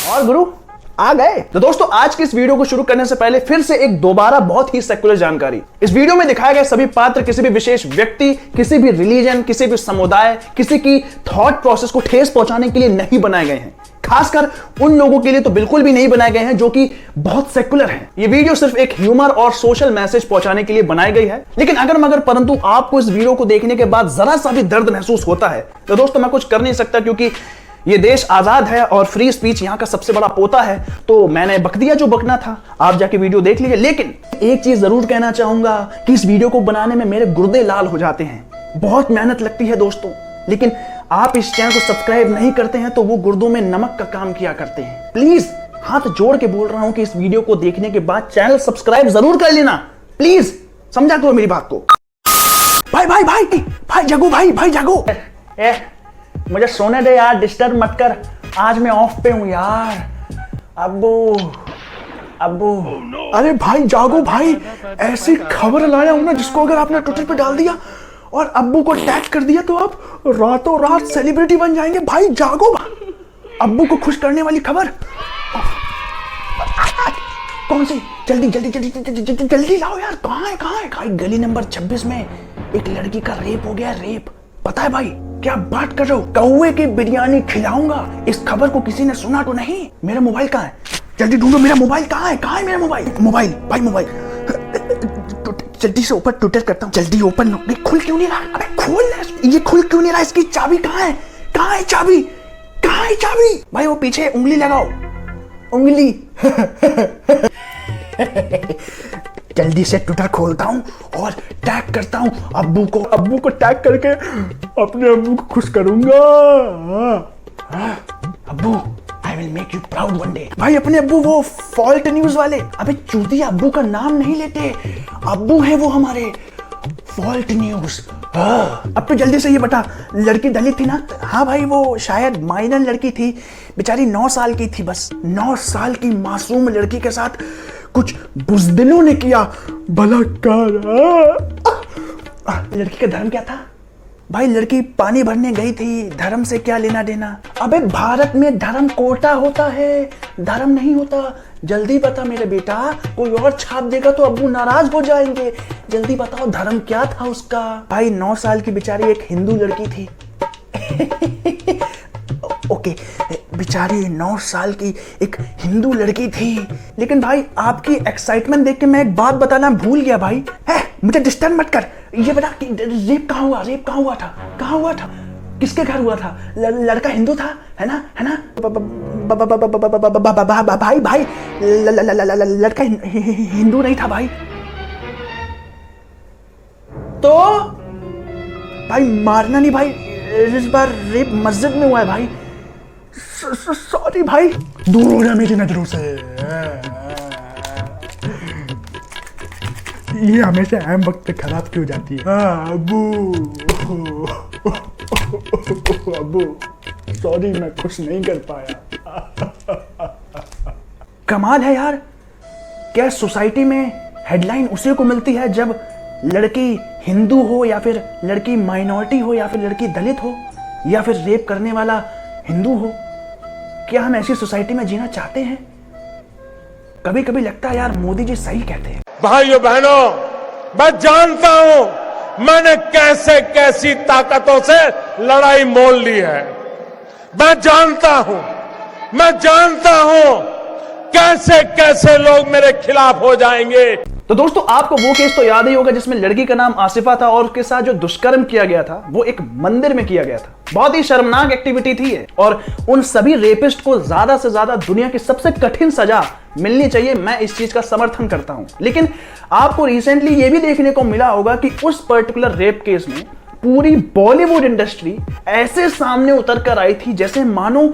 और गुरु आ गए। तो दोस्तों आज की इस वीडियो को शुरू करने से पहले फिर से एक दोबारा बहुत ही सेक्युलर जानकारी। इस वीडियो में दिखाए गए सभी पात्र किसी भी विशेष व्यक्ति, किसी भी रिलीजन, किसी भी समुदाय, किसी की थॉट प्रोसेस को ठेस पहुंचाने के लिए नहीं बनाए गए हैं। खासकर उन लोगों के लिए तो बिल्कुल भी नहीं बनाए गए हैं जो कि बहुत सेक्युलर हैं। ये वीडियो सिर्फ एक ह्यूमर और सोशल मैसेज पहुंचाने के लिए बनाई गई है। लेकिन अगर मगर परंतु आपको इस वीडियो को देखने के बाद जरा सा भी दर्द महसूस होता है तो दोस्तों मैं कुछ कर नहीं सकता, क्योंकि ये देश आजाद है और फ्री स्पीच यहाँ का सबसे बड़ा पोता है। तो मैंने बक दिया जो बकना था, आप जाके वीडियो देख लीजिए। लेकिन एक चीज जरूर कहना चाहूंगा कि इस वीडियो को बनाने में मेरे गुर्दे लाल हो जाते हैं। बहुत मेहनत लगती है दोस्तों, लेकिन आप इस चैनल को सब्सक्राइब नहीं करते हैं तो वो गुर्दों में नमक का काम किया करते हैं। प्लीज हाथ जोड़ के बोल रहा हूं कि इस वीडियो को देखने के बाद चैनल सब्सक्राइब जरूर कर लेना। प्लीज समझा करो मेरी बात को। भाई भाई भाई भाई जागो, भाई जागो। मुझे सोने दे यार, डिस्टर्ब मत कर। आज मैं ऑफ पे हूं यार। अब्बू अरे भाई जागो भाई, ऐसी खबर लाया हूं ना जिसको अगर आपने ट्विटर पे डाल दिया और अब्बू को टैग कर दिया तो आप रातों रात सेलिब्रिटी बन जाएंगे। भाई जागो, अब्बू को खुश करने वाली खबर। कौन सी? जल्दी लाओ यार। कहाँ है भाई? गली नंबर 26 में एक लड़की का रेप हो गया। रेप पता है भाई? क्या बात कर रहे हो? कौवे की बिरयानी खिलाऊंगा। इस खबर को किसी ने सुना तो नहीं? मेरा मोबाइल कहाँ है? जल्दी ढूंढो, मेरा मोबाइल कहाँ है मेरा मोबाइल भाई जल्दी से ऊपर ट्विटर करता हूँ। जल्दी ओपन खुल क्यों नहीं रहा? अबे खोल, ये खुल क्यों नहीं रहा? इसकी चाबी कहाँ है चाबी भाई? वो पीछे उंगली लगाओ, उंगली। जल्दी से ट्विटर खोलता हूँ और टैग करता हूँ अब्बू को टैग करके अपने अब्बू को खुश करूंगा। अब्बू, I will make you proud one day। भाई अपने अब्बू वो फॉल्ट न्यूज वाले। अबे चूतिया, अब्बू का नाम नहीं लेते। अब्बू है वो हमारे फॉल्ट न्यूज। अब तो जल्दी से ये बता, लड़की दलित थी ना? हाँ भाई, वो शायद माइनर लड़की थी, बेचारी 9 साल की थी बस। 9 साल की मासूम लड़की के साथ कुछ बुज़दिलों ने किया बलात्कार। लड़की का धर्म क्या था भाई? लड़की पानी भरने गई थी, धर्म से क्या लेना देना? अबे भारत में धर्म कोटा होता है, धर्म नहीं होता। जल्दी बता मेरे बेटा, कोई और छाप देगा तो अब्बू नाराज हो जाएंगे। जल्दी बताओ धर्म क्या था उसका? भाई 9 साल की बेचारी एक हिंदू लड़की थी। ओके, बेचारी 9 साल की एक हिंदू लड़की थी। लेकिन भाई आपकी एक्साइटमेंट देख के मैं एक बात बताना भूल गया भाई। मुझे डिस्टर्ब मत कर। ये बता कि रेप कहाँ हुआ था? किसके घर हुआ था? लड़का हिंदू था, है ना? भाई लड़का हिंदू नहीं था भाई। तो भाई मारना नहीं भाई, इस बार रेप मस्जिद में हुआ है भाई। सॉरी भाई, दूर हो जा मेरी नजरों से। ये हमेशा अहम वक्त पे खराब क्यों जाती है? अब्बू सॉरी, मैं खुश नहीं कर पाया। कमाल है यार, क्या सोसाइटी में हेडलाइन उसी को मिलती है जब लड़की हिंदू हो या फिर लड़की माइनॉरिटी हो या फिर लड़की दलित हो या फिर रेप करने वाला हिंदू हो? क्या हम ऐसी सोसाइटी में जीना चाहते हैं? कभी कभी लगता है यार मोदी जी सही कहते हैं। भाइयों बहनों, मैं जानता हूं मैंने कैसे कैसी ताकतों से लड़ाई मोल ली है। मैं जानता हूं कैसे कैसे लोग मेरे खिलाफ हो जाएंगे। तो दोस्तों आपको वो केस तो याद ही होगा जिसमें लड़की का नाम आसिफा था और उसके साथ जो दुष्कर्म किया गया था वो एक मंदिर में किया गया था। बहुत ही शर्मनाक एक्टिविटी थी ये, और उन सभी रेपिस्ट को ज्यादा से ज्यादा दुनिया की सबसे कठिन सजा मिलनी चाहिए। मैं इस चीज का समर्थन करता हूं। लेकिन आपको रिसेंटली ये भी देखने को मिला होगा कि उस पर्टिकुलर रेप केस में पूरी बॉलीवुड इंडस्ट्री ऐसे सामने उतर कर आई थी जैसे मानो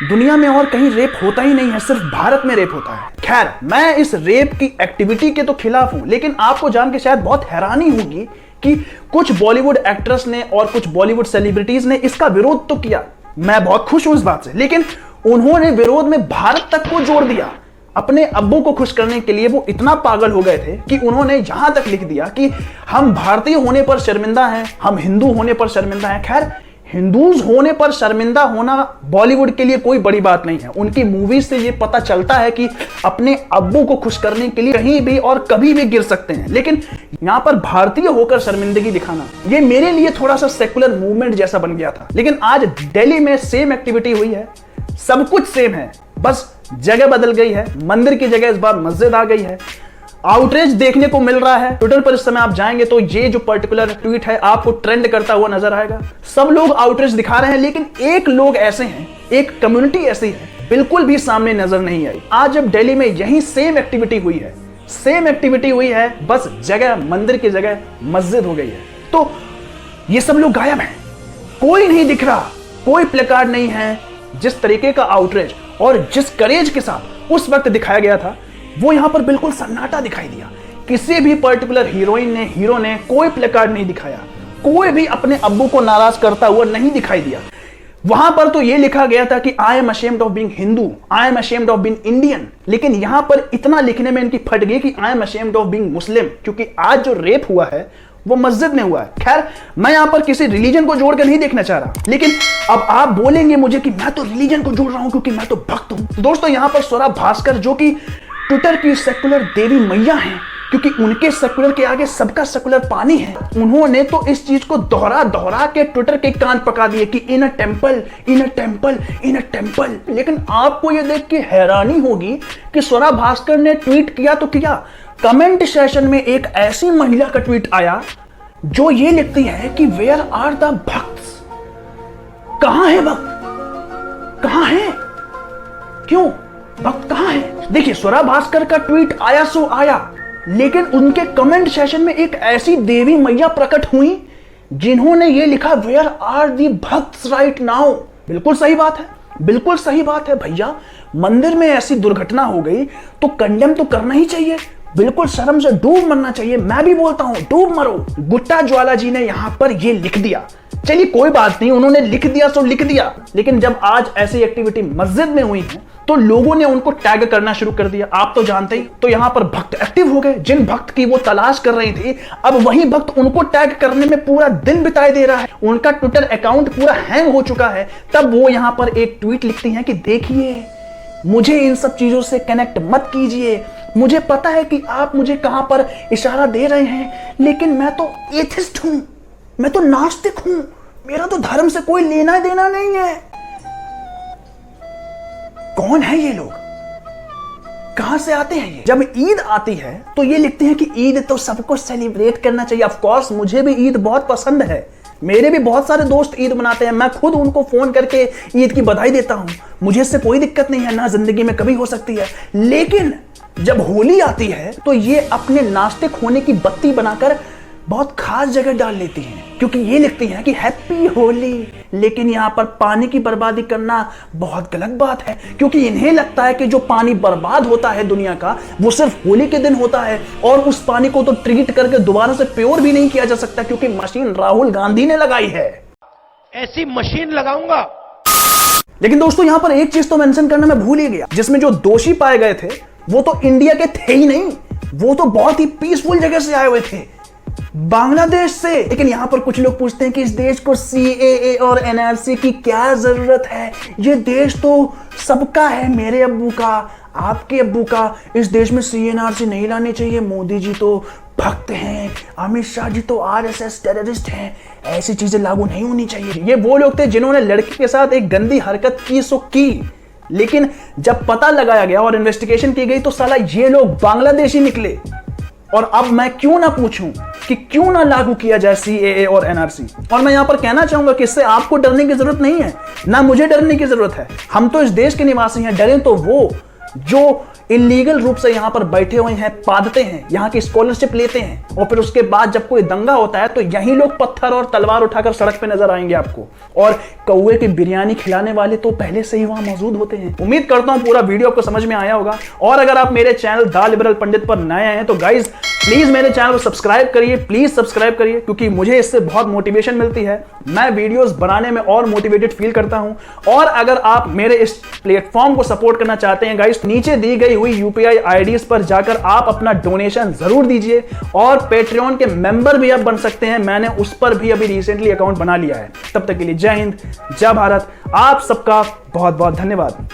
दुनिया में और कहीं रेप होता ही नहीं है, सिर्फ भारत में रेप होता है। खैर, मैं इस रेप की एक्टिविटी के तो खिलाफ हूं, लेकिन आपको जान के शायद बहुत हैरानी होगी कि कुछ बॉलीवुड एक्ट्रेस ने और कुछ बॉलीवुड सेलिब्रिटीज ने इसका विरोध तो किया। मैं बहुत खुश हूं इस बात से, लेकिन उन्होंने विरोध में भारत तक को जोड़ दिया। अपने अब्बू को खुश करने के लिए वो इतना पागल हो गए थे कि उन्होंने यहां तक लिख दिया कि हम भारतीय होने पर शर्मिंदा हैं, हम हिंदू होने पर शर्मिंदा हैं। खैर, हिंदूज होने पर शर्मिंदा होना बॉलीवुड के लिए कोई बड़ी बात नहीं है। उनकी मूवीज से ये पता चलता है कि अपने अब्बू को खुश करने के लिए कहीं भी और कभी भी गिर सकते हैं, लेकिन यहां पर भारतीय होकर शर्मिंदगी दिखाना, ये मेरे लिए थोड़ा सा सेकुलर मूवमेंट जैसा बन गया था। लेकिन आज दिल्ली में सेम एक्टिविटी हुई है, सब कुछ सेम है, बस जगह बदल गई है। मंदिर की जगह इस बार मस्जिद आ गई है। आउटरीच देखने को मिल रहा है। ट्विटर पर इस समय आप जाएंगे तो ये जो पर्टिकुलर ट्वीट है आपको ट्रेंड करता हुआ नजर आएगा। सब लोग आउटरीच दिखा रहे हैं, लेकिन एक लोग ऐसे हैं, एक कम्युनिटी ऐसी है बिल्कुल भी सामने नजर नहीं आई। आज जब दिल्ली में यही सेम एक्टिविटी हुई है, बस जगह मंदिर की जगह मस्जिद हो गई है, तो ये सब लोग गायब हैं, कोई नहीं दिख रहा, कोई प्लेकार्ड नहीं है। जिस तरीके का आउटरीच और जिस करेज के साथ उस वक्त दिखाया गया था, वो यहां पर बिल्कुल सन्नाटा दिखाई दिया। किसी भी पर्टिकुलर हीरोइन ने, हीरो ने कोई प्लेकार्ड नहीं दिखाया, कोई भी अपने अब्बू को नाराज करता हुआ नहीं दिखाई दिया। वहां पर तो यह लिखा गया था कि I am ashamed of being Hindu, I am ashamed of being Indian, लेकिन यहां पर इतना लिखने में इनकी फट गई कि I am ashamed of being Muslim, क्योंकि आज जो रेप हुआ है वो मस्जिद में हुआ है। खैर, मैं यहां पर किसी रिलीजन को जोड़कर नहीं देखना चाह रहा, लेकिन अब आप बोलेंगे मुझे कि मैं तो रिलीजन को जोड़ रहा हूं क्योंकि मैं तो भक्त हूं। दोस्तों, यहां पर स्वरा भास्कर, जो कि ट्विटर की सेकुलर देवी मैया हैं, क्योंकि उनके सेकुलर के आगे सबका सेकुलर पानी है, उन्होंने तो इस चीज को दोहरा दोहरा के ट्विटर के कान पका दिए कि in a temple, in a temple, in a temple. लेकिन आपको यह देख के हैरानी होगी कि स्वरा भास्कर ने ट्वीट किया तो किया, कमेंट सेशन में एक ऐसी महिला का ट्वीट आया जो ये लिखती है कि वेयर आर द भक्त्स, कहां है भक्त, कहां है, क्यों भक्त कहां है। देखिए, स्वरा भास्कर का ट्वीट आया सो आया, लेकिन उनके कमेंट सेशन में एक ऐसी देवी मैया प्रकट हुई जिन्होंने ये लिखा, where are the bhakts right now. बिल्कुल सही बात है, बिल्कुल सही बात है भैया। मंदिर में ऐसी दुर्घटना हो गई तो कंडेम तो करना ही चाहिए, बिल्कुल शर्म से डूब मरना चाहिए। मैं भी बोलता हूं, डूब मरो। गुट्टा ज्वाला जी ने यहां पर ये लिख दिया, चलिए कोई बात नहीं, उन्होंने लिख दिया सो लिख दिया, लेकिन जब आज ऐसी एक्टिविटी मस्जिद में हुई है तो लोगों ने उनको टैग करना शुरू कर दिया। आप तो जानते ही, तो यहां पर भक्त एक्टिव हो गए। जिन भक्त की वो तलाश कर रही थी, अब वही भक्त उनको टैग करने में पूरा दिन बिताए दे रहा है। उनका ट्विटर अकाउंट पूरा हैंग हो चुका है, तब वो यहां पर एक ट्वीट लिखती हैं कि देखिए, मुझे इन सब चीजों से कनेक्ट मत कीजिए, मुझे पता है कि आप मुझे कहां पर इशारा दे रहे हैं, लेकिन मैं तो एथिस्ट हूं, मैं तो नास्तिक हूं, मेरा तो धर्म से कोई लेना देना नहीं है। कौन है ये लोग, कहां से आते हैं ये। जब ईद आती है तो ये लिखते हैं कि ईद तो सबको सेलिब्रेट करना चाहिए। ऑफ कोर्स, मुझे भी ईद बहुत पसंद है, मेरे भी बहुत सारे दोस्त ईद मनाते हैं, मैं खुद उनको फोन करके ईद की बधाई देता हूं, मुझे इससे कोई दिक्कत नहीं है, ना जिंदगी में कभी हो सकती है। लेकिन जब होली आती है तो ये अपने नास्तिक होने की बत्ती बनाकर बहुत खास जगह डाल लेती हैं, क्योंकि ये लिखती हैं कि हैप्पी होली। लेकिन यहाँ पर पानी की बर्बादी करना बहुत गलत बात है, क्योंकि इन्हें लगता है कि जो पानी बर्बाद होता है दुनिया का, वो सिर्फ होली के दिन होता है, और उस पानी को तो ट्रीट करके दोबारा से प्योर भी नहीं किया जा सकता, क्योंकि मशीन राहुल गांधी ने लगाई है। ऐसी मशीन लगाऊंगा। लेकिन दोस्तों, यहां पर एक चीज तो मेंशन करना मैं भूल ही गया, जिसमें जो दोषी पाए गए थे वो तो इंडिया के थे ही नहीं, वो तो बहुत ही पीसफुल जगह से आए हुए थे, बांग्लादेश से। लेकिन यहां पर कुछ लोग पूछते हैं कि इस देश को CAA और NRC की क्या जरूरत है, ये देश तो सबका है, मेरे अब्बू का, आपके अब्बू का, इस देश में CNRC नहीं लानी चाहिए, मोदी जी तो भक्त हैं, अमित शाह जी तो RSS टेररिस्ट हैं, ऐसी चीजें लागू नहीं होनी चाहिए। ये वो लोग थे जिन्होंने लड़की के साथ एक गंदी हरकत की सो की, लेकिन जब पता लगाया गया और इन्वेस्टिगेशन की गई तो साला ये लोग बांग्लादेशी निकले। और अब मैं क्यों ना पूछूं कि क्यों ना लागू किया जाए CAA और NRC। और मैं यहां पर कहना चाहूंगा कि इससे आपको डरने की जरूरत नहीं है, ना मुझे डरने की जरूरत है। हम तो इस देश के निवासी हैं, डरें तो वो जो इलीगल रूप से यहां पर बैठे हुए हैं, पादते हैं, यहां की स्कॉलरशिप लेते हैं, और फिर उसके बाद जब कोई दंगा होता है तो यही लोग पत्थर और तलवार उठाकर सड़क पे नजर आएंगे आपको, और कौवे की बिरयानी खिलाने वाले तो पहले से ही वहां मौजूद होते हैं। उम्मीद करता हूं पूरा वीडियो आपको समझ में आया होगा, और अगर आप मेरे चैनल द लिबरल पंडित पर नए हैं तो गाइज प्लीज मेरे चैनल को सब्सक्राइब करिए, प्लीज सब्सक्राइब करिए, क्योंकि मुझे इससे बहुत मोटिवेशन मिलती है। मैं वीडियोस बनाने में और मोटिवेटेड फील करता हूं। और अगर आप मेरे इस प्लेटफॉर्म को सपोर्ट करना चाहते हैं गाइस, नीचे दी गई हुई यूपीआई आईडीज पर जाकर आप अपना डोनेशन जरूर दीजिए। और पेट्रियन के मेंबर भी आप बन सकते हैं, मैंने उस पर भी अभी रिसेंटली अकाउंट बना लिया है। तब तक के लिए जय हिंद, जय भारत, आप सबका बहुत बहुत धन्यवाद।